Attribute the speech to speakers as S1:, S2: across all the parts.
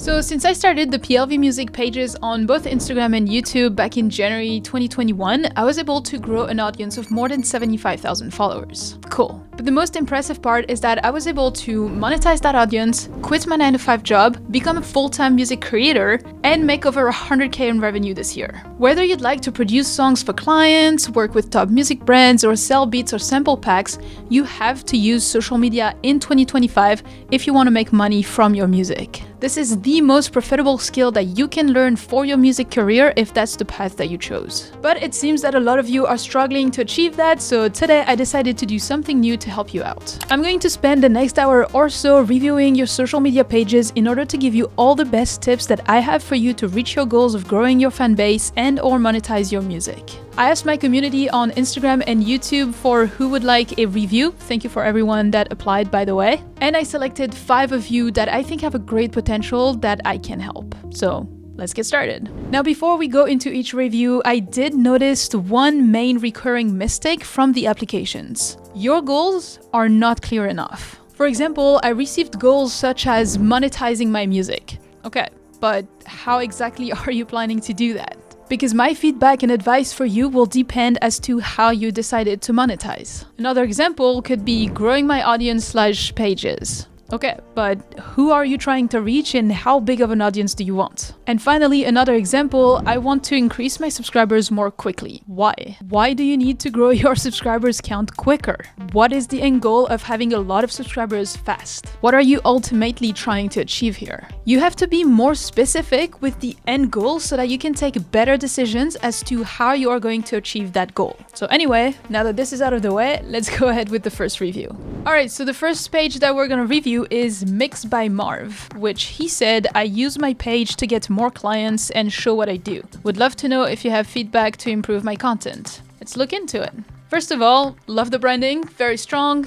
S1: So since I started the PLV music pages on both Instagram and YouTube back in January 2021, I was able to grow an audience of more than 75,000 followers. Cool. But the most impressive part is that I was able to monetize that audience, quit my 9-to-5 job, become a full-time music creator, and make over 100K in revenue this year. Whether you'd like to produce songs for clients, work with top music brands, or sell beats or sample packs, you have to use social media in 2025 if you want to make money from your music. This is the most profitable skill that you can learn for your music career if that's the path that you chose. But it seems that a lot of you are struggling to achieve that, so today I decided to do something new to help you out. I'm going to spend the next hour or so reviewing your social media pages in order to give you all the best tips that I have for you to reach your goals of growing your fan base and/or monetize your music. I asked my community on Instagram and YouTube for who would like a review. Thank you for everyone that applied, by the way. And I selected 5 of you that I think have a great potential that I can help. So let's get started. Now, before we go into each review, I did notice one main recurring mistake from the applications. Your goals are not clear enough. For example, I received goals such as monetizing my music. Okay, but how exactly are you planning to do that? Because my feedback and advice for you will depend as to how you decided to monetize. Another example could be growing my audience/pages. Okay, but who are you trying to reach and how big of an audience do you want? And finally, another example, I want to increase my subscribers more quickly. Why? Why do you need to grow your subscribers count quicker? What is the end goal of having a lot of subscribers fast? What are you ultimately trying to achieve here? You have to be more specific with the end goal so that you can take better decisions as to how you are going to achieve that goal. So anyway, now that this is out of the way, let's go ahead with the first review. All right, so the first page that we're gonna review is Mixed by Marv, which he said, I use my page to get more clients and show what I do. Would love to know if you have feedback to improve my content. Let's look into it. First of all, love the branding, very strong.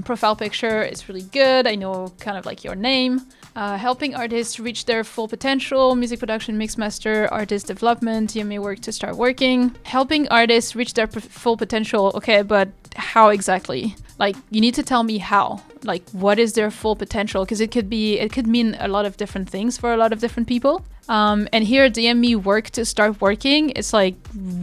S1: Profile picture is really good. I know kind of like your name. Helping artists reach their full potential, music production, mix master, artist development, you may work to start working. Helping artists reach their full potential, okay, but how exactly? Like, you need to tell me how. Like, what is their full potential? Because it could mean a lot of different things for a lot of different people. And here, DM me work to start working. It's like,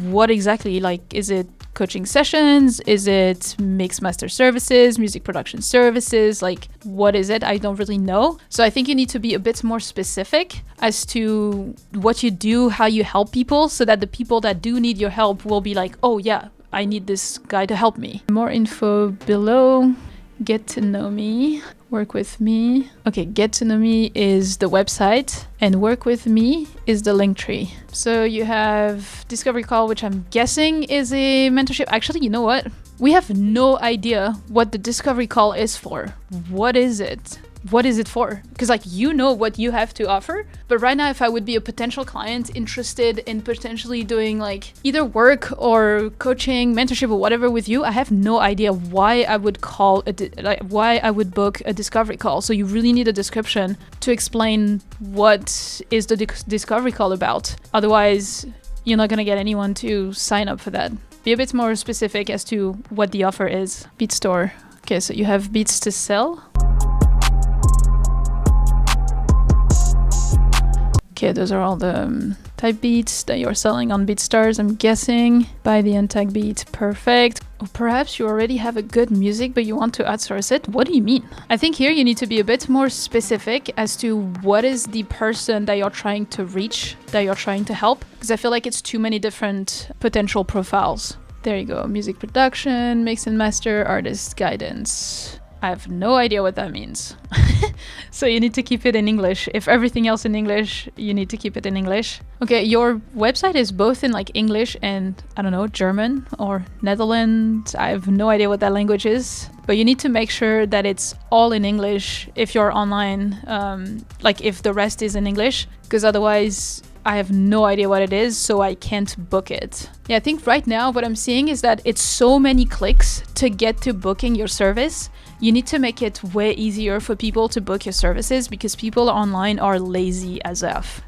S1: what exactly? Like, is it coaching sessions? Is it mix master services, music production services? Like, what is it? I don't really know. So I think you need to be a bit more specific as to what you do, how you help people, so that the people that do need your help will be like, oh yeah, I need this guy to help me. More info below. Get to know me. Work with me. Okay, Get to know me is the website and Work with me is the link tree. So you have Discovery Call, which I'm guessing is a mentorship. Actually, you know what? We have no idea what the Discovery Call is for. What is it? What is it for? Because like, you know what you have to offer, but right now if I would be a potential client interested in potentially doing like either work or coaching, mentorship or whatever with you, I have no idea why I would why I would book a discovery call. So you really need a description to explain what is the discovery call about. Otherwise, you're not gonna get anyone to sign up for that. Be a bit more specific as to what the offer is. Beat store. Okay, so you have beats to sell. Okay, those are all the type beats that you're selling on BeatStars, I'm guessing. Buy the untag beat, perfect. Or perhaps you already have a good music, but you want to outsource it. What do you mean? I think here you need to be a bit more specific as to what is the person that you're trying to reach, that you're trying to help, because I feel like it's too many different potential profiles. There you go, music production, mix and master, artist guidance. I have no idea what that means. So you need to keep it in English. If everything else in English, you need to keep it in English. Okay, your website is both in like English and, I don't know, German or Netherlands. I have no idea what that language is. But you need to make sure that it's all in English if you're online, like if the rest is in English, because otherwise I have no idea what it is, so I can't book it. Yeah, I think right now what I'm seeing is that it's so many clicks to get to booking your service. You need to make it way easier for people to book your services because people online are lazy as F.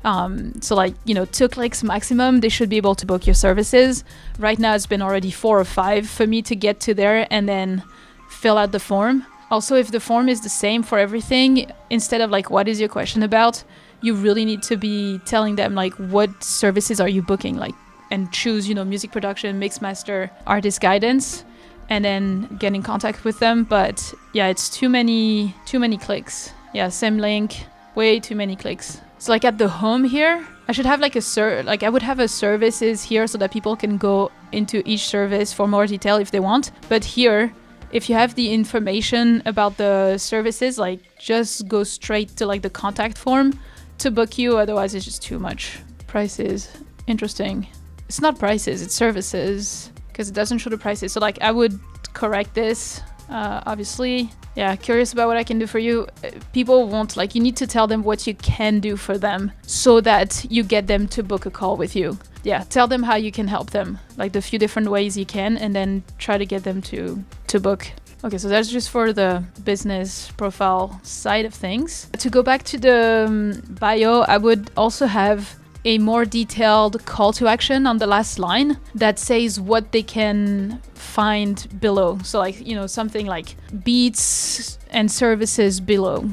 S1: So like, 2 clicks maximum, they should be able to book your services. Right now it's been already 4 or 5 for me to get to there and then fill out the form. Also, if the form is the same for everything, instead of like, what is your question about? you really need to be telling them like what services are you booking, like, and choose, you know, music production, mix master, artist guidance, and then get in contact with them. But yeah, it's too many clicks. Yeah, same link, way too many clicks. So like at the home here, I should have like I would have a services here so that people can go into each service for more detail if they want. But here, if you have the information about the services, like just go straight to like the contact form to book you. Otherwise it's just too much. Prices, interesting. It's not prices, it's services, because it doesn't show the prices. So like I would correct this, obviously. Yeah, curious about what I can do for you. People won't, like, you need to tell them what you can do for them so that you get them to book a call with you. Yeah, tell them how you can help them, like the few different ways you can, and then try to get them to book. Okay, so that's just for the business profile side of things. To go back to the bio, I would also have a more detailed call to action on the last line that says what they can find below. So like, you know, something like beats and services below,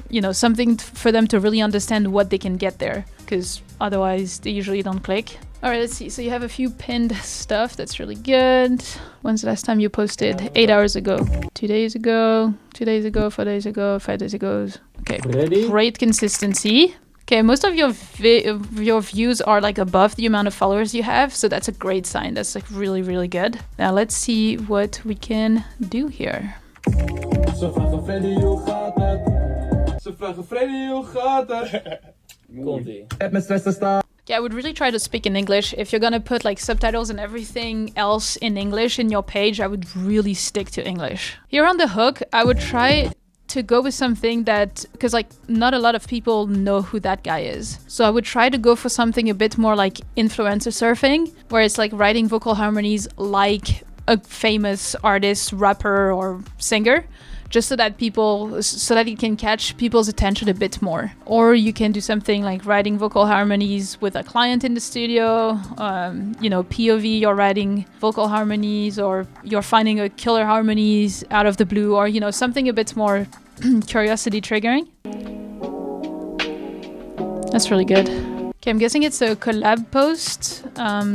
S1: you know, something for them to really understand what they can get there, because otherwise they usually don't click. All right, let's see. So you have a few pinned stuff. That's really good. When's the last time you posted? 8 hours ago. 2 days ago. 2 days ago. 4 days ago. 5 days ago. Okay.
S2: Ready?
S1: Great consistency. Okay, most of your views are like above the amount of followers you have, so that's a great sign. That's like really, really good. Now let's see what we can do here.
S2: Ze vragen Freddy, hoe gaat het? Ze vragen Freddy, hoe gaat het? Komt-ie. Het met Westen staan.
S1: Yeah, I would really try to speak in English. If you're gonna put like subtitles and everything else in English in your page, I would really stick to English. Here on the hook, I would try to go with something that, because like not a lot of people know who that guy is. So I would try to go for something a bit more like influencer surfing, where it's like writing vocal harmonies like a famous artist, rapper or singer, just so that you can catch people's attention a bit more. Or you can do something like writing vocal harmonies with a client in the studio, you know, POV, you're writing vocal harmonies, or you're finding a killer harmonies out of the blue, or, you know, something a bit more curiosity triggering. That's really good. Okay, I'm guessing it's a collab post,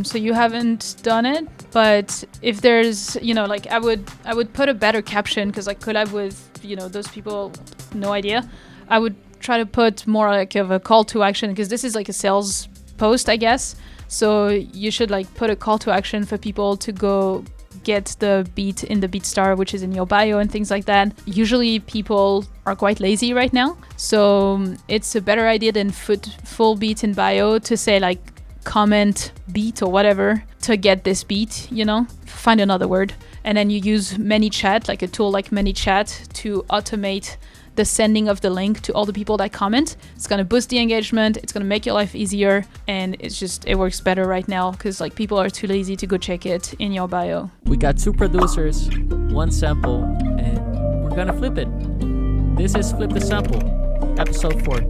S1: so you haven't done it, but if there's, you know, like I would put a better caption, because like collab with, you know, those people, no idea. I would try to put more like of a call to action, because this is like a sales post, I guess. So you should like put a call to action for people to go get the beat in the BeatStar, which is in your bio and things like that. Usually people are quite lazy right now, so it's a better idea than full beat in bio to say like comment beat or whatever to get this beat, you know, find another word. And then you use ManyChat, like a tool like ManyChat, to automate the sending of the link to all the people that comment. It's going to boost the engagement, it's going to make your life easier, and it works better right now because like people are too lazy to go check it in your bio.
S3: We got 2 producers, 1 sample, and we're gonna flip it. This is Flip the Sample, episode 4.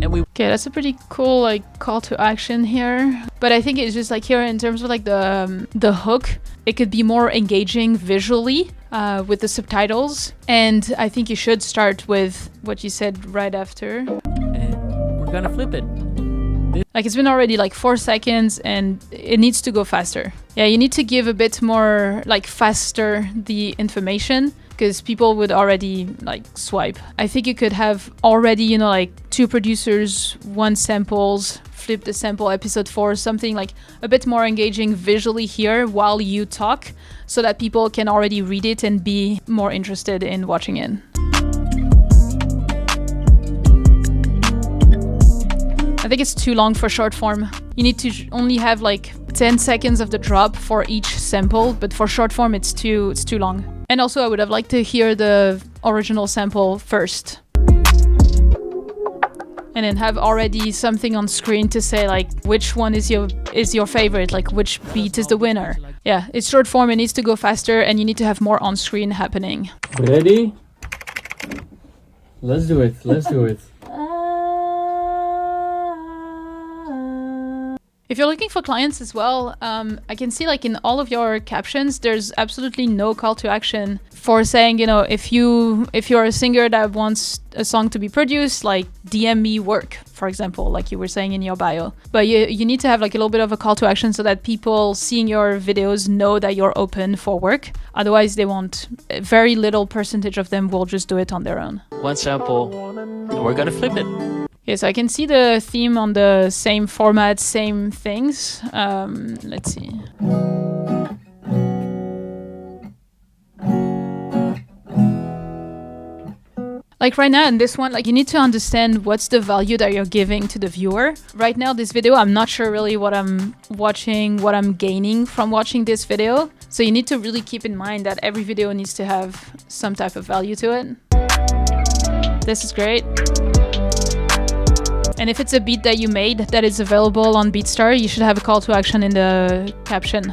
S1: Okay, that's a pretty cool like call to action here. But I think it's just like here in terms of like the hook, it could be more engaging visually with the subtitles. And I think you should start with what you said right after.
S3: And we're gonna flip it.
S1: Like it's been already like 4 seconds and it needs to go faster. Yeah, you need to give a bit more like faster the information, because people would already like swipe. I think you could have already, you know, like 2 producers, 1 samples, flip the sample, episode 4, something like a bit more engaging visually here while you talk, so that people can already read it and be more interested in watching it. I think it's too long for short form. You need to only have like 10 seconds of the drop for each sample, but for short form it's too long. And also I would have liked to hear the original sample first. And then have already something on screen to say like which one is your favorite, like which beat is the winner. Yeah, it's short form, it needs to go faster, and you need to have more on screen happening.
S2: Ready? Let's do it.
S1: If you're looking for clients as well, I can see like in all of your captions, there's absolutely no call to action for saying, you know, if you're a singer that wants a song to be produced, like DM me work, for example, like you were saying in your bio. But you need to have like a little bit of a call to action so that people seeing your videos know that you're open for work. Otherwise, they won't. Very little percentage of them will just do it on their own.
S3: One sample, and we're gonna flip it.
S1: Okay, so I can see the theme on the same format, same things. Let's see. Like right now in this one, like you need to understand what's the value that you're giving to the viewer. Right now, this video, I'm not sure really what I'm watching, what I'm gaining from watching this video. So you need to really keep in mind that every video needs to have some type of value to it. This is great. And if it's a beat that you made that is available on BeatStar, you should have a call to action in the caption.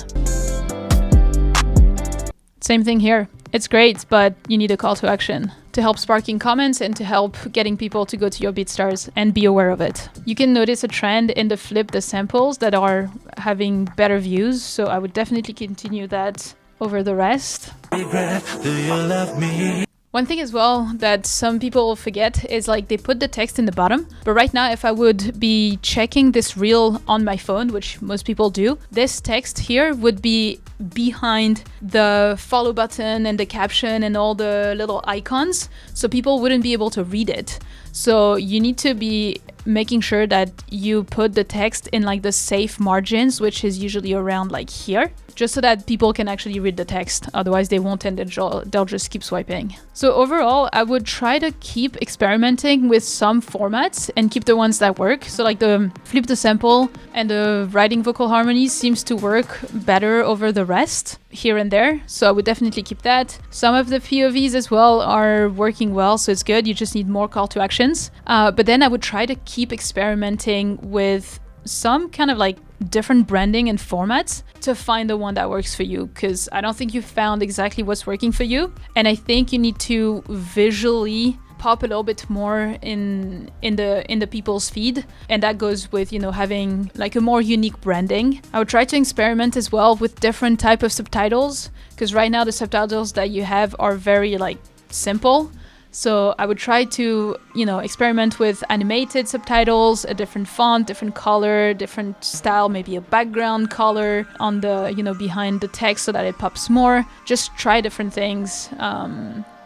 S1: Same thing here. It's great, but you need a call to action to help sparking comments and to help getting people to go to your BeatStars and be aware of it. You can notice a trend in the flip the samples that are having better views, so I would definitely continue that over the rest.
S4: Do you love me?
S1: One thing as well that some people forget is like they put the text in the bottom. But right now, if I would be checking this reel on my phone, which most people do, this text here would be behind the follow button and the caption and all the little icons. So people wouldn't be able to read it. So you need to be making sure that you put the text in like the safe margins, which is usually around like here, just so that people can actually read the text. Otherwise they won't and they'll just keep swiping. So overall, I would try to keep experimenting with some formats and keep the ones that work. So like the flip the sample and the writing vocal harmonies seems to work better over the rest here and there. So I would definitely keep that. Some of the POVs as well are working well, so it's good. You just need more call to actions. But then I would try to keep experimenting with some kind of like different branding and formats to find the one that works for you, because I don't think you found exactly what's working for you. And I think you need to visually pop a little bit more in the people's feed, and that goes with, you know, having like a more unique branding. I would try to experiment as well with different type of subtitles, because right now the subtitles that you have are very like simple. So I would try to, you know, experiment with animated subtitles, a different font, different color, different style, maybe a background color on the, you know, behind the text so that it pops more. Just try different things.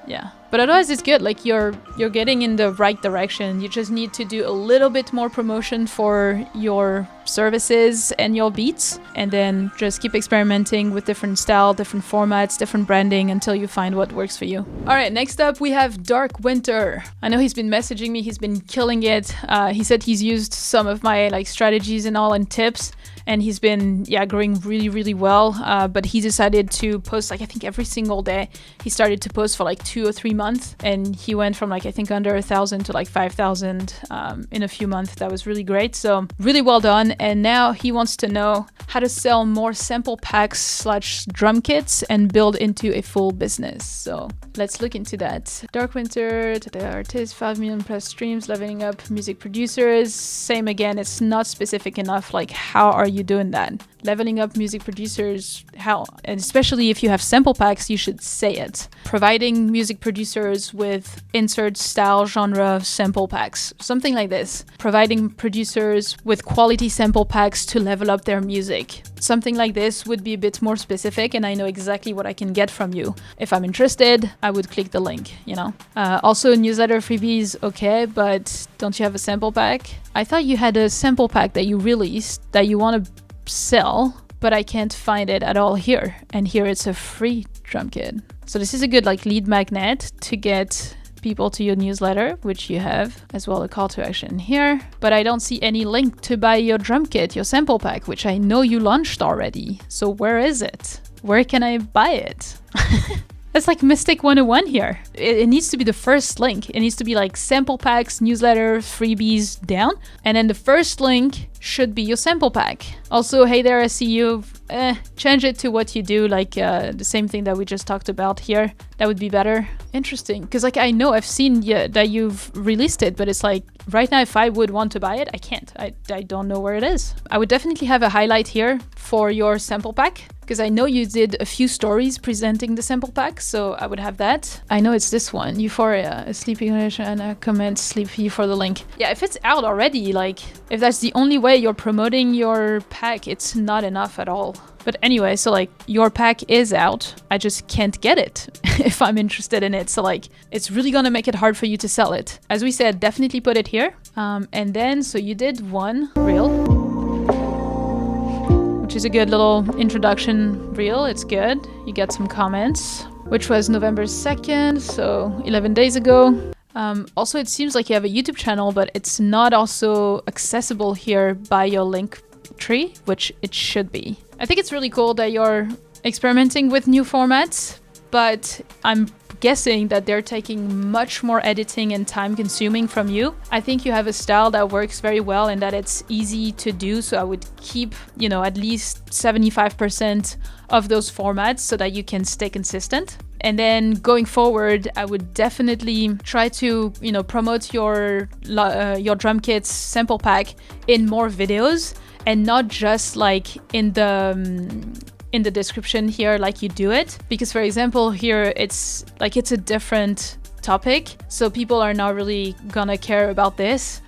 S1: Yeah. But otherwise it's good. Like you're getting in the right direction. You just need to do a little bit more promotion for your services and your beats, and then just keep experimenting with different style, different formats, different branding until you find what works for you. All right, next up we have Dark Winter. I know he's been messaging me, he's been killing it. He said he's used some of my like strategies and all and tips, and he's been growing really well. But he decided to post like I think every single day. He started to post for like 2 or 3 months, and he went from like I think under 1,000 to like 5,000 in a few months. That was really great. So really well done. And now he wants to know how to sell more sample packs / drum kits and build into a full business. So let's look into that. Dark Winter, the artist, 5 million plus streams, leveling up music producers. Same again, it's not specific enough. Like, how are you doing that? Leveling up music producers, how? And especially if you have sample packs, you should say it. Providing music producers with insert style genre sample packs, something like this. Providing producers with quality sample packs to level up their music. Something like this would be a bit more specific, and I know exactly what I can get from you. If I'm interested, I would click the link, you know. Also, newsletter freebies, okay, but don't you have a sample pack? I thought you had a sample pack that you released that you want to sell, but I can't find it at all here. And here it's a free drum kit. So this is a good like lead magnet to get people to your newsletter, which you have, as well a call to action here. But I don't see any link to buy your drum kit, your sample pack, which I know you launched already. So where is it? Where can I buy it? That's like Mystic 101 here. It needs to be the first link. It needs to be like sample packs, newsletter, freebies down. And then the first link should be your sample pack. Also, hey there, I see you change it to what you do, like the same thing that we just talked about here. That would be better. Interesting, because like I know I've seen that you've released it, but it's like right now if I would want to buy it, I can't. I don't know where it is. I would definitely have a highlight here for your sample pack, because I know you did a few stories presenting the sample pack, so I would have that. I know it's this one, Euphoria, a sleepy condition, and a comment sleepy for the link. Yeah, if it's out already, like if that's the only way you're promoting your pack, it's not enough at all. But anyway, so like your pack is out. I just can't get it if I'm interested in it. So like it's really gonna make it hard for you to sell it. As we said, definitely put it here. And then, so you did one reel, which is a good little introduction reel. It's good. You get some comments, which was November 2nd, so 11 days ago. Also, it seems like you have a YouTube channel, but it's not also accessible here by your link tree, which it should be. I think it's really cool that you're experimenting with new formats, but I'm guessing that they're taking much more editing and time consuming from you. I think you have a style that works very well and that it's easy to do, so I would keep, you know, at least 75% of those formats so that you can stay consistent. And then going forward, I would definitely try to, you know, promote your drum kits sample pack in more videos, and not just like in the description here like you do it. Because for example here it's a different topic, so people are not really gonna care about this.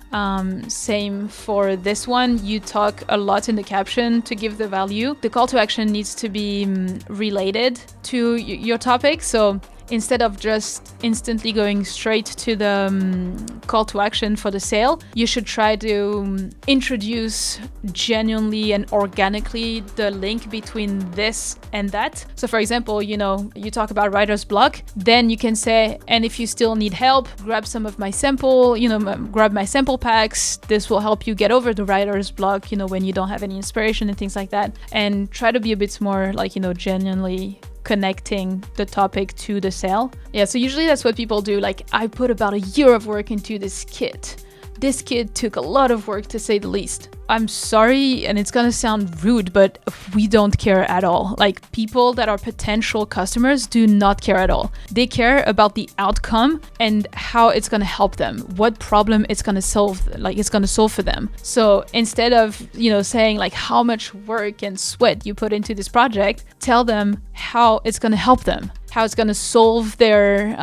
S1: Same for this one. You talk a lot in the caption to give the value. The call to action needs to be related to your topic, so instead of just instantly going straight to the call to action for the sale, you should try to introduce genuinely and organically the link between this and that. So for example, you know, you talk about writer's block, then you can say, and if you still need help, grab some of my sample, you know, grab my sample packs. This will help you get over the writer's block, you know, when you don't have any inspiration and things like that. And try to be a bit more like, you know, genuinely connecting the topic to the sale. Yeah, so usually that's what people do. Like, I put about a year of work into this kit. This kit took a lot of work, to say the least. I'm sorry, and it's gonna sound rude, but we don't care at all. Like, people that are potential customers do not care at all. They care about the outcome and how it's gonna help them, what problem it's gonna solve, like it's gonna solve for them. So instead of, you know, saying like how much work and sweat you put into this project, tell them how it's gonna help them, how it's going to solve their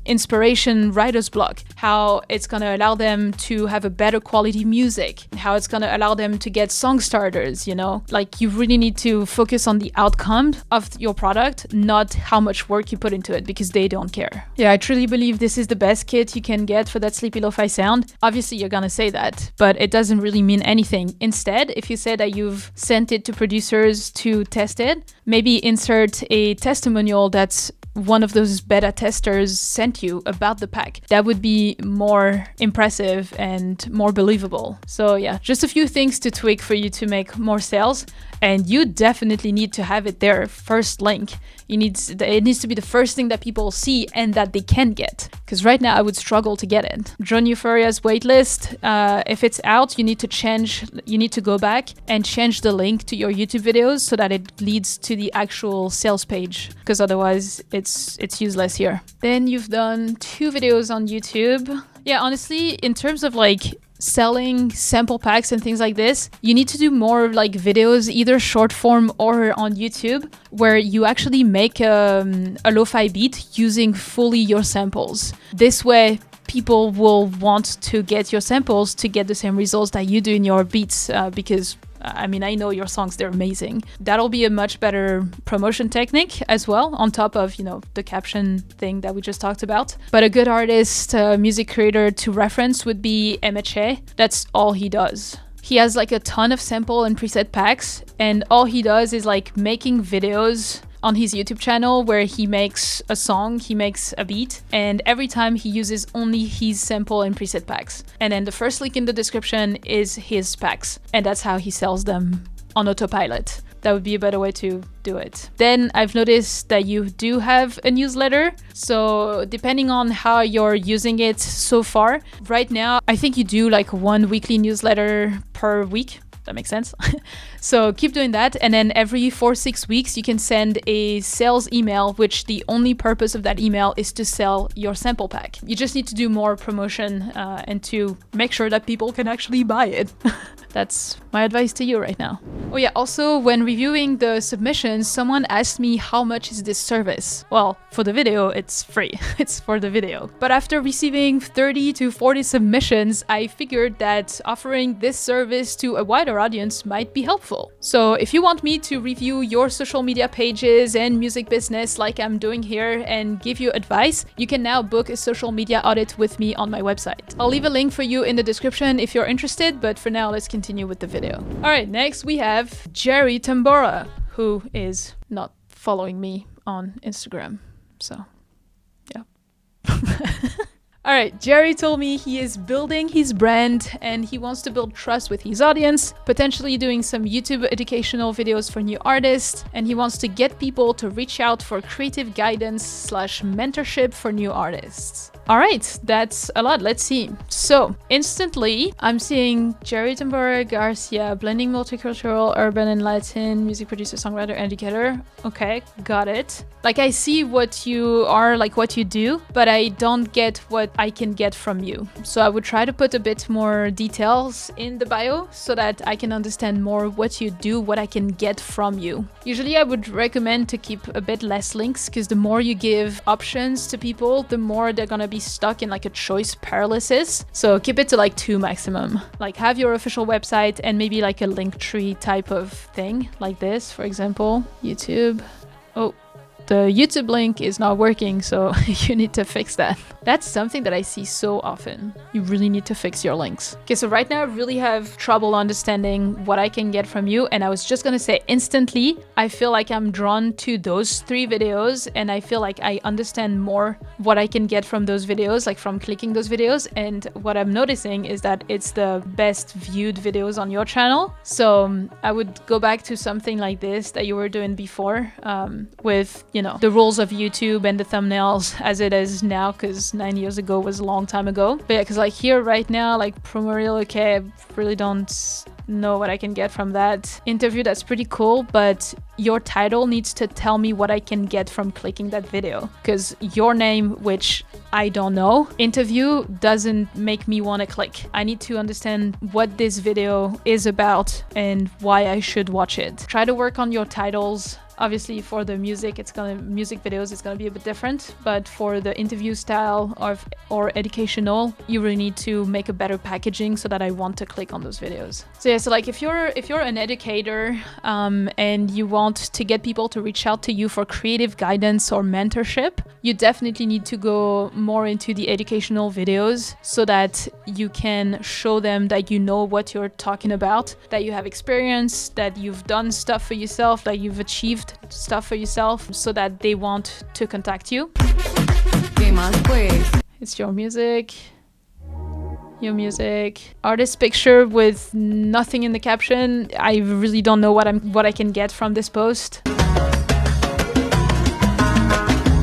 S1: inspiration writer's block, how it's going to allow them to have a better quality music, how it's going to allow them to get song starters, you know? Like, you really need to focus on the outcome of your product, not how much work you put into it, because they don't care. Yeah, I truly believe this is the best kit you can get for that sleepy lo-fi sound. Obviously, you're going to say that, but it doesn't really mean anything. Instead, if you say that you've sent it to producers to test it, maybe insert a testimonial that's one of those beta testers sent you about the pack. That would be more impressive and more believable. So yeah, just a few things to tweak for you to make more sales. And you definitely need to have it there, first link. It needs to be the first thing that people see and that they can get. Because right now I would struggle to get it. Drone Euphoria's waitlist, if it's out, you need to go back and change the link to your YouTube videos so that it leads to the actual sales page. Because otherwise it's useless here. Then you've done 2 videos on YouTube. Yeah, honestly, in terms of like selling sample packs and things like this, you need to do more like videos, either short form or on YouTube, where you actually make a lo-fi beat using fully your samples. This way, people will want to get your samples to get the same results that you do in your beats, because I mean, I know your songs, they're amazing. That'll be a much better promotion technique as well, on top of, you know, the caption thing that we just talked about. But a good artist, music creator to reference would be MHA. That's all he does. He has like a ton of sample and preset packs, and all he does is like making videos on his YouTube channel where he makes a song, he makes a beat, and every time he uses only his sample and preset packs. And then the first link in the description is his packs, and that's how he sells them on autopilot. That would be a better way to do it. Then I've noticed that you do have a newsletter. So depending on how you're using it so far, right now, I think you do like 1 weekly newsletter per week. That makes sense. So keep doing that. And then every 4-6 weeks, you can send a sales email, which the only purpose of that email is to sell your sample pack. You just need to do more promotion and to make sure that people can actually buy it. That's my advice to you right now. Oh yeah, also when reviewing the submissions, someone asked me how much is this service? Well, for the video, it's free. It's for the video. But after receiving 30 to 40 submissions, I figured that offering this service to a wider audience might be helpful. So if you want me to review your social media pages and music business like I'm doing here and give you advice, you can now book a social media audit with me on my website. I'll leave a link for you in the description if you're interested, but for now, let's continue with the video. All right, next we have Jerry Tambora, who is not following me on Instagram. So, yeah. All right, Jerry told me he is building his brand and he wants to build trust with his audience, potentially doing some YouTube educational videos for new artists, and he wants to get people to reach out for creative guidance / mentorship for new artists. All right, that's a lot. Let's see. So instantly, I'm seeing Jerry Tambora Garcia, blending multicultural, urban and Latin, music producer, songwriter, educator. Okay, got it. Like I see what you are, like what you do, but I don't get what I can get from you. So I would try to put a bit more details in the bio so that I can understand more what you do, what I can get from you. Usually I would recommend to keep a bit less links because the more you give options to people, the more they're gonna be stuck in like a choice paralysis. So keep it to like 2 maximum. Like have your official website and maybe like a link tree type of thing like this, for example, YouTube. Oh, the YouTube link is not working, so you need to fix that. That's something that I see so often. You really need to fix your links. Okay, so right now I really have trouble understanding what I can get from you, and I was just gonna say instantly, I feel like I'm drawn to those 3 videos, and I feel like I understand more what I can get from those videos, like from clicking those videos, and what I'm noticing is that it's the best viewed videos on your channel. So I would go back to something like this that you were doing before, with, you know, the rules of YouTube and the thumbnails as it is now, because 9 years ago was a long time ago. But yeah, because like here right now, like promo reel, okay, I really don't know what I can get from that interview. That's pretty cool, but your title needs to tell me what I can get from clicking that video, because your name, which I don't know, interview, doesn't make me want to click. I need to understand what this video is about and why I should watch it. Try to work on your titles. Obviously for the music videos it's gonna be a bit different, but for the interview style or educational, you really need to make a better packaging so that I want to click on those videos. So yeah, so like if you're an educator and you want to get people to reach out to you for creative guidance or mentorship, you definitely need to go more into the educational videos so that you can show them that you know what you're talking about, that you have experience, that you've done stuff for yourself, that you've achieved stuff for yourself, so that they want to contact you. It's your music, artist picture with nothing in the caption. I really don't know what I can get from this post.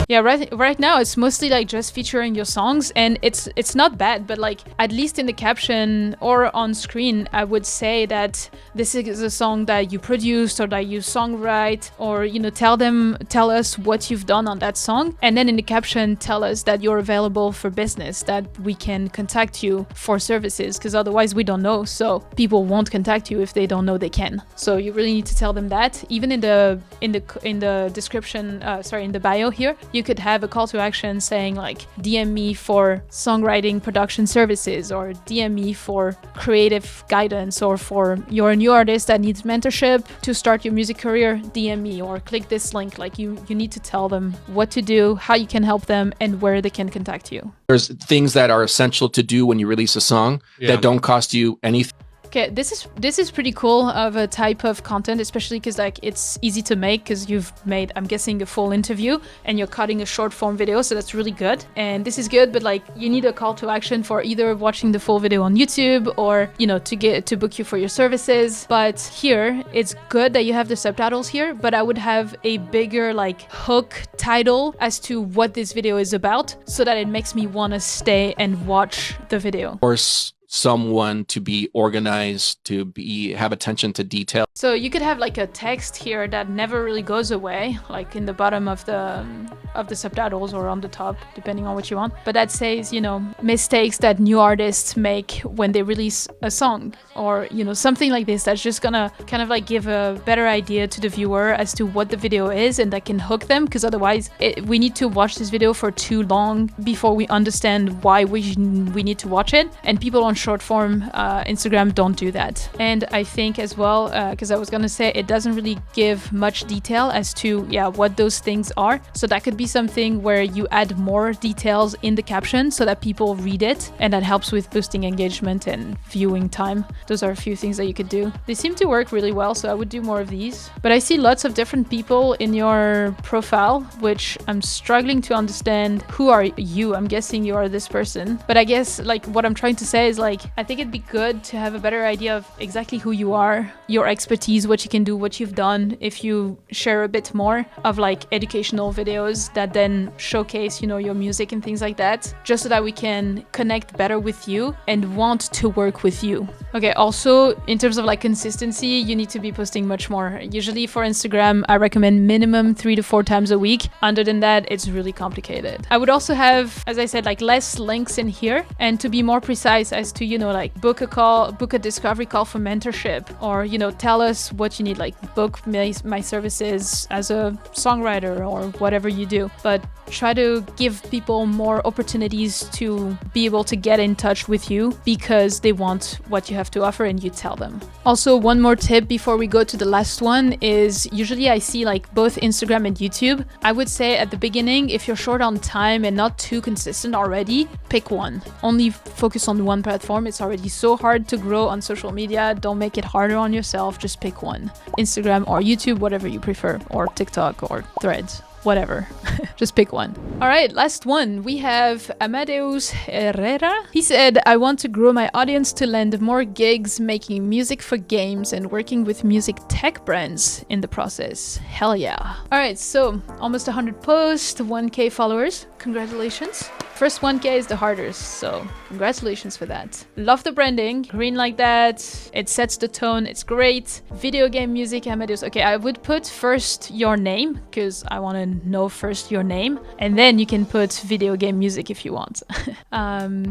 S1: Yeah, right now it's mostly like just featuring your songs, and it's not bad, but like at least in the caption or on screen, I would say that this is a song that you produced or that you songwrite, or, you know, tell us what you've done on that song, and then in the caption tell us that you're available for business, that we can contact you for services, because otherwise we don't know, so people won't contact you if they don't know they can. So you really need to tell them that. Even in the description, in the bio here, you could have a call to action saying like DM me for songwriting production services, or DM me for creative guidance, or for you're a new artist that needs mentorship to start your music career, DM me, or click this link. Like you need to tell them what to do, how you can help them, and where they can contact you.
S5: There's things that are essential to do when you release a song that don't cost you anything.
S1: Okay, this is pretty cool of a type of content, especially because like it's easy to make, because you've made, I'm guessing, a full interview and you're cutting a short form video, so that's really good. And this is good, but like you need a call to action for either watching the full video on YouTube or, you know, to book you for your services. But here it's good that you have the subtitles here, but I would have a bigger like hook title as to what this video is about, so that it makes me want to stay and watch the video.
S5: Course someone to be organized, to have attention to detail.
S1: So you could have like a text here that never really goes away, like in the bottom of the subtitles or on the top, depending on what you want. But that says, you know, mistakes that new artists make when they release a song, or, you know, something like this that's just gonna kind of like give a better idea to the viewer as to what the video is, and that can hook them, because otherwise we need to watch this video for too long before we understand why we need to watch it. And people on short form Instagram don't do that. And I think as well, because I was gonna say, it doesn't really give much detail as to what those things are. So that could be something where you add more details in the caption so that people read it, and that helps with boosting engagement and viewing time. Those are a few things that you could do. They seem to work really well, so I would do more of these. But I see lots of different people in your profile, which I'm struggling to understand. Who are you? I'm guessing you are this person. But I guess like what I'm trying to say is like, I think it'd be good to have a better idea of exactly who you are, your expertise, what you can do, what you've done. If you share a bit more of like educational videos that then showcase, you know, your music and things like that, just so that we can connect better with you and want to work with you. Okay, also in terms of like consistency, you need to be posting much more. Usually for Instagram, I recommend minimum 3 to 4 times a week. Other than that, it's really complicated. I would also have, as I said, like less links in here, and to be more precise as to, you know, like book a discovery call for mentorship, or, you know, tell us what you need, like book my services as a songwriter or whatever you do. But try to give people more opportunities to be able to get in touch with you because they want what you have to offer and you tell them. Also, one more tip before we go to the last one is, usually I see like both Instagram and YouTube. I would say at the beginning, if you're short on time and not too consistent already, pick one. Only focus on one platform. It's already so hard to grow on social media. Don't make it harder on yourself. Just pick one. Instagram or YouTube, whatever you prefer, or TikTok or Threads. Whatever. Just pick one. All right, last one. We have Amadeus Herrera. He said, I want to grow my audience to land more gigs, making music for games and working with music tech brands in the process. Hell yeah. All right, so almost 100 posts, 1K followers. Congratulations. First 1K is the hardest, so congratulations for that. Love the branding, green like that. It sets the tone, it's great. Video game music, Amadeus. Okay, I would put first your name, because I want to know first your name, and then you can put video game music if you want.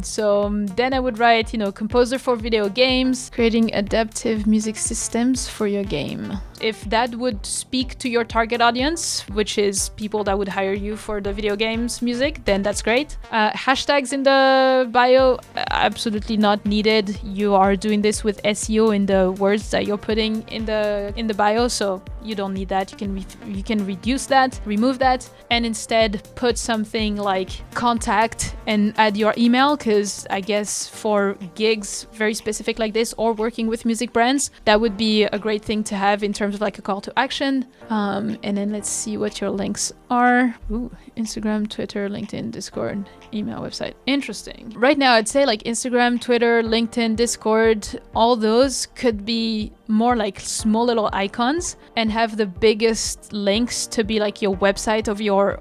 S1: So then I would write, you know, composer for video games, creating adaptive music systems for your game. If that would speak to your target audience, which is people that would hire you for the video games music, then that's great. Hashtags in the bio, absolutely not needed. You are doing this with SEO in the words that you're putting in the bio, so you don't need that. You can reduce that, remove that, and instead put something like contact and add your email, because I guess for gigs very specific like this, or working with music brands, that would be a great thing to have in terms of like a call to action. And then let's see what your links are. Ooh, Instagram, Twitter, LinkedIn, Discord, email, website. Interesting. Right now, I'd say like Instagram, Twitter, LinkedIn, Discord, all those could be more like small little icons and have the biggest links to be like your website of your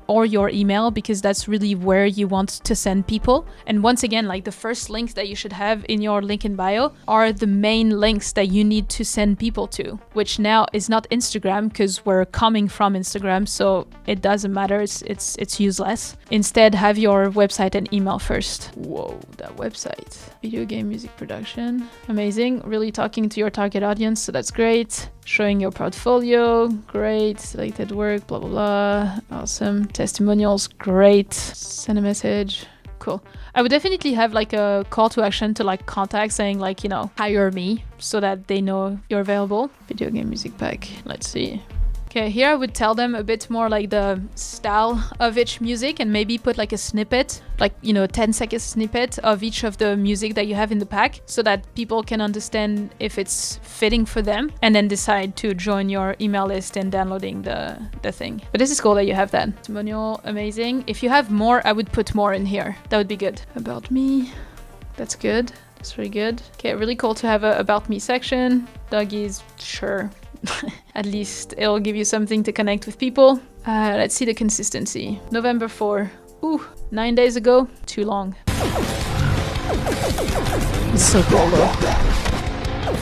S1: email, because that's really where you want to send people. And once again, like the first links that you should have in your link in bio are the main links that you need to send people to, which now is not Instagram because we're coming from Instagram, so it doesn't matter. It's useless. Instead, have your website and email first. Whoa, that website. Video game music production. Amazing. Really talking to your target audience, so that's great. Showing your portfolio, great. Selected work, blah, blah, blah. Awesome. Testimonials, great. Send a message. Cool. I would definitely have like a call to action to like contact, saying like, you know, hire me, so that they know you're available. Video game music pack. Let's see. Okay, here I would tell them a bit more like the style of each music, and maybe put like a snippet, like, you know, 10-second snippet of each of the music that you have in the pack, so that people can understand if it's fitting for them, and then decide to join your email list and downloading the thing. But this is cool that you have that. Testimonial, amazing. If you have more, I would put more in here. That would be good. About me. That's good. That's really good. Okay, really cool to have a about me section. Doggies, sure. At least it'll give you something to connect with people. Let's see the consistency. November 4. Ooh, 9 days ago. Too long. It's so cool though.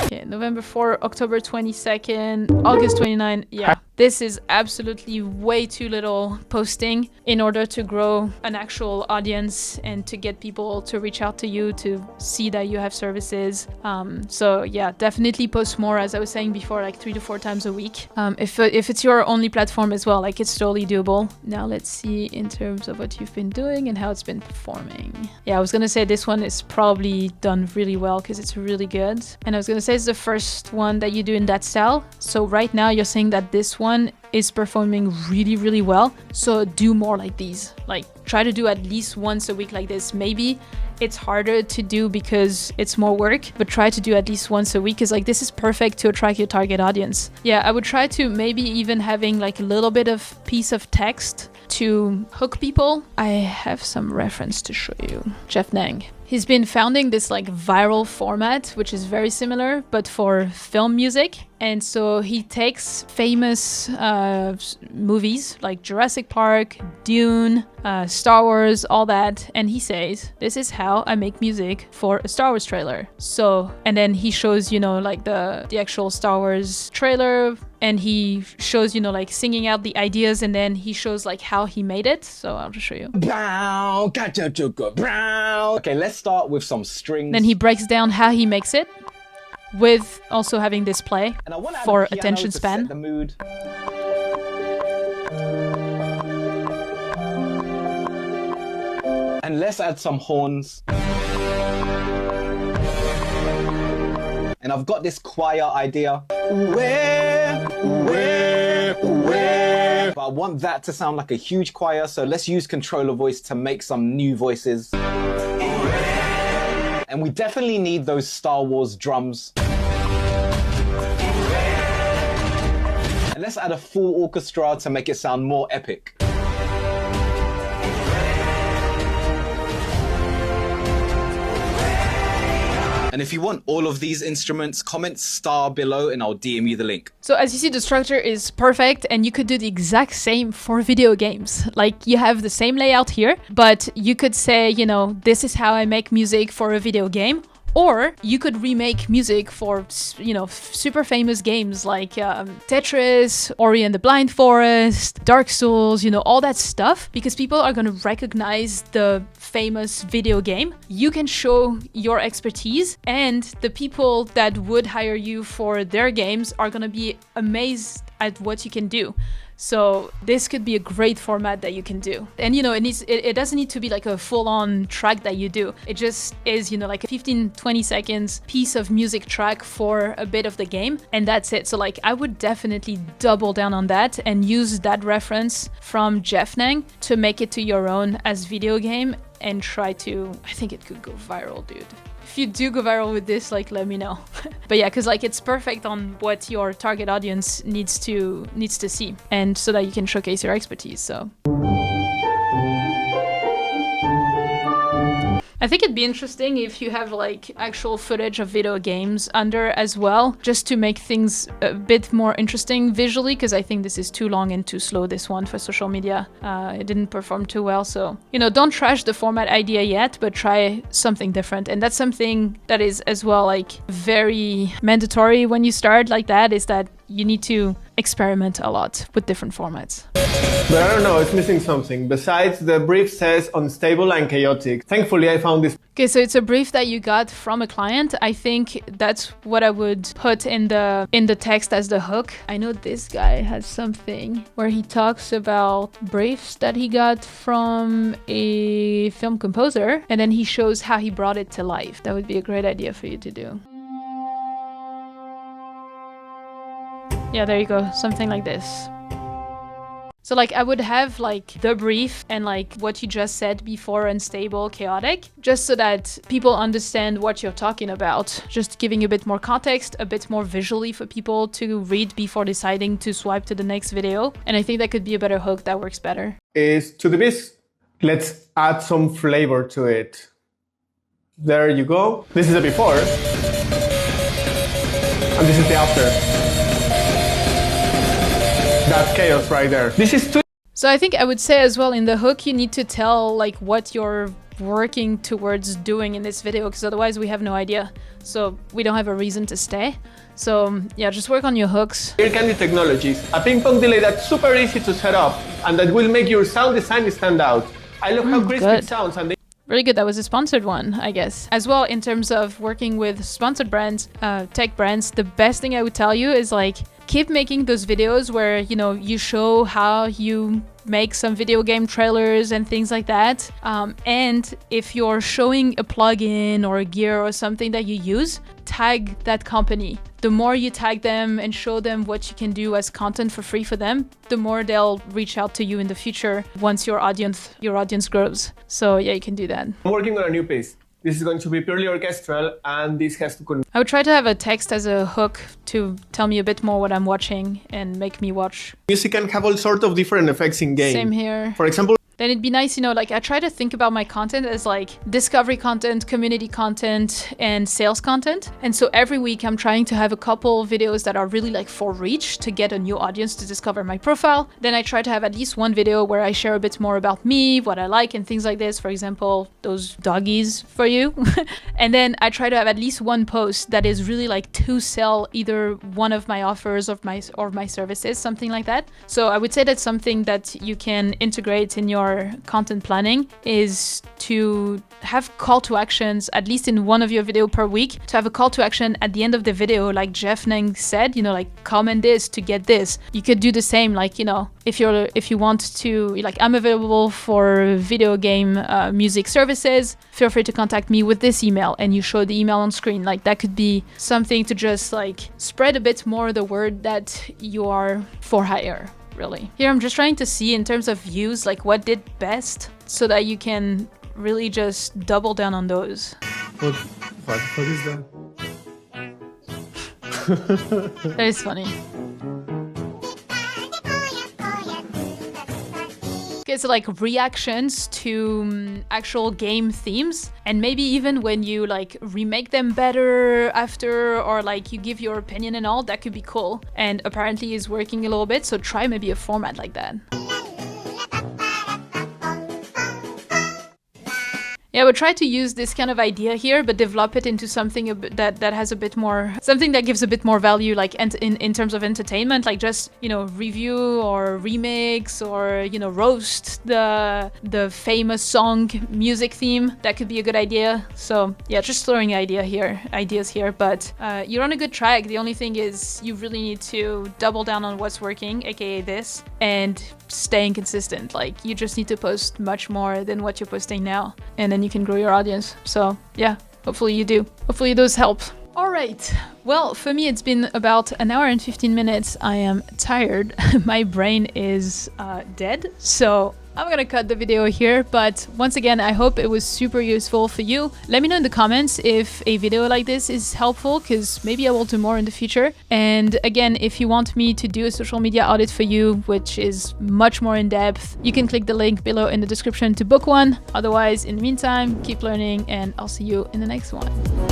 S1: Okay, November 4, October 22nd, August 29. Yeah, this is absolutely way too little posting in order to grow an actual audience and to get people to reach out to you to see that you have services. So yeah, definitely post more, as I was saying before, like 3 to 4 times a week. If it's your only platform as well, like it's totally doable. Now let's see in terms of what you've been doing and how it's been performing. Yeah, I was gonna say this one is probably done really well because it's really good. And I was gonna say it's the first one that you do in that style. So right now you're saying that this one is performing really, really well. So do more like these. Like try to do at least once a week like this. Maybe it's harder to do because it's more work, but try to do at least once a week because like this is perfect to attract your target audience. Yeah, I would try to maybe even having like a little bit of piece of text to hook people. I have some reference to show you. Jeff Nang. He's been founding this like viral format, which is very similar, but for film music. And so he takes famous movies like Jurassic Park, Dune, Star Wars, all that. And he says, this is how I make music for a Star Wars trailer. So, and then he shows, you know, like the actual Star Wars trailer, and he shows, you know, like singing out the ideas, and then he shows like how he made it. So I'll just show you.
S6: Okay, let's start with some strings.
S1: Then he breaks down how he makes it, with also having this play
S6: And I want to add
S1: for
S6: a piano
S1: attention
S6: to
S1: span.
S6: set the mood. And let's add some horns. And I've got this choir idea. But I want that to sound like a huge choir, so let's use controller voice to make some new voices. And we definitely need those Star Wars drums. And let's add a full orchestra to make it sound more epic. And if you want all of these instruments, comment star below and I'll DM you the link.
S1: So as you see, the structure is perfect, and you could do the exact same for video games. Like you have the same layout here, but you could say, you know, this is how I make music for a video game. Or you could remake music for, you know, super famous games like Tetris, Ori and the Blind Forest, Dark Souls, you know, all that stuff, because people are going to recognize the famous video game. You can show your expertise, and the people that would hire you for their games are going to be amazed at what you can do. So this could be a great format that you can do. And you know, it doesn't need to be like a full-on track that you do. It just is, you know, like a 15-20 seconds piece of music track for a bit of the game, and that's it. So like I would definitely double down on that and use that reference from Jeff Nang to make it to your own as video game, and try to, I think it could go viral, dude. If you do go viral with this, like, let me know. But yeah, because like it's perfect on what your target audience needs to see, and so that you can showcase your expertise. So I think it'd be interesting if you have like actual footage of video games under as well, just to make things a bit more interesting visually, because I think this is too long and too slow, this one, for social media. It didn't perform too well, so, you know, don't trash the format idea yet, but try something different. And that's something that is as well like very mandatory when you start like that, is that you need to experiment a lot with different formats.
S7: But I don't know, it's missing something. Besides, the brief says unstable and chaotic. Thankfully, I found this.
S1: Okay, so it's a brief that you got from a client. I think that's what I would put in the text as the hook. I know this guy has something where he talks about briefs that he got from a film composer, and then he shows how he brought it to life. That would be a great idea for you to do. Yeah, there you go, something like this. So like I would have like the brief and like what you just said before, unstable, chaotic, just so that people understand what you're talking about. Just giving a bit more context, a bit more visually for people to read before deciding to swipe to the next video. And I think that could be a better hook that works better.
S7: Is to the beast. Let's add some flavor to it. There you go. This is the before. And this is the after. That's chaos right there. This is too.
S1: So I think I would say as well in the hook, you need to tell like what your working towards doing in this video, because otherwise we have no idea. So we don't have a reason to stay. So yeah, just work on your hooks.
S7: Ear Candy Technologies, a ping pong delay that's super easy to set up and that will make your sound design stand out. I love how crisp it sounds and
S1: Really good. That was a sponsored one, I guess. As well, in terms of working with sponsored brands, tech brands, the best thing I would tell you is like, keep making those videos where, you know, you show how you make some video game trailers and things like that. And if you're showing a plugin or a gear or something that you use, tag that company. The more you tag them and show them what you can do as content for free for them, the more they'll reach out to you in the future once your audience grows. So yeah, you can do that.
S7: I'm working on a new piece. This is going to be purely orchestral, and this has to
S1: I would try to have a text as a hook to tell me a bit more what I'm watching and make me watch.
S7: Music can have all sorts of different effects in game.
S1: Same here.
S7: For example,
S1: then it'd be nice, you know, like I try to think about my content as like discovery content, community content, and sales content. And so every week I'm trying to have a couple videos that are really like for reach to get a new audience to discover my profile. Then I try to have at least one video where I share a bit more about me, what I like and things like this. For example, those doggies for you. And then I try to have at least one post that is really like to sell either one of my offers or my services, something like that. So I would say that's something that you can integrate in your content planning, is to have call to actions at least in one of your video per week, to have a call to action at the end of the video, like Jeff Nang said, you know, like comment this to get this. You could do the same, like, you know, if you want to, like, I'm available for video game music services, feel free to contact me with this email, and you show the email on screen. Like that could be something to just like spread a bit more the word that you are for hire. Really. Here I'm just trying to see in terms of views, like what did best, so that you can really just double down on those.
S7: What is that?
S1: That is funny. Okay, so like reactions to actual game themes, and maybe even when you like remake them better after, or like you give your opinion and all, that could be cool. And apparently is working a little bit, so try maybe a format like that. Yeah, we'll try to use this kind of idea here, but develop it into something that has a bit more, something that gives a bit more value, like in terms of entertainment, like just, you know, review or remix or, you know, roast the famous song music theme. That could be a good idea. So yeah, just throwing ideas here, but you're on a good track. The only thing is you really need to double down on what's working, aka this, and staying consistent. Like you just need to post much more than what you're posting now, and then you can grow your audience. So yeah, hopefully you do. Hopefully those help. All right. Well, for me, it's been about an hour and 15 minutes. I am tired. My brain is dead. So I'm gonna cut the video here, but once again, I hope it was super useful for you. Let me know in the comments if a video like this is helpful, because maybe I will do more in the future. And again, if you want me to do a social media audit for you, which is much more in depth, you can click the link below in the description to book one. Otherwise, in the meantime, keep learning, and I'll see you in the next one.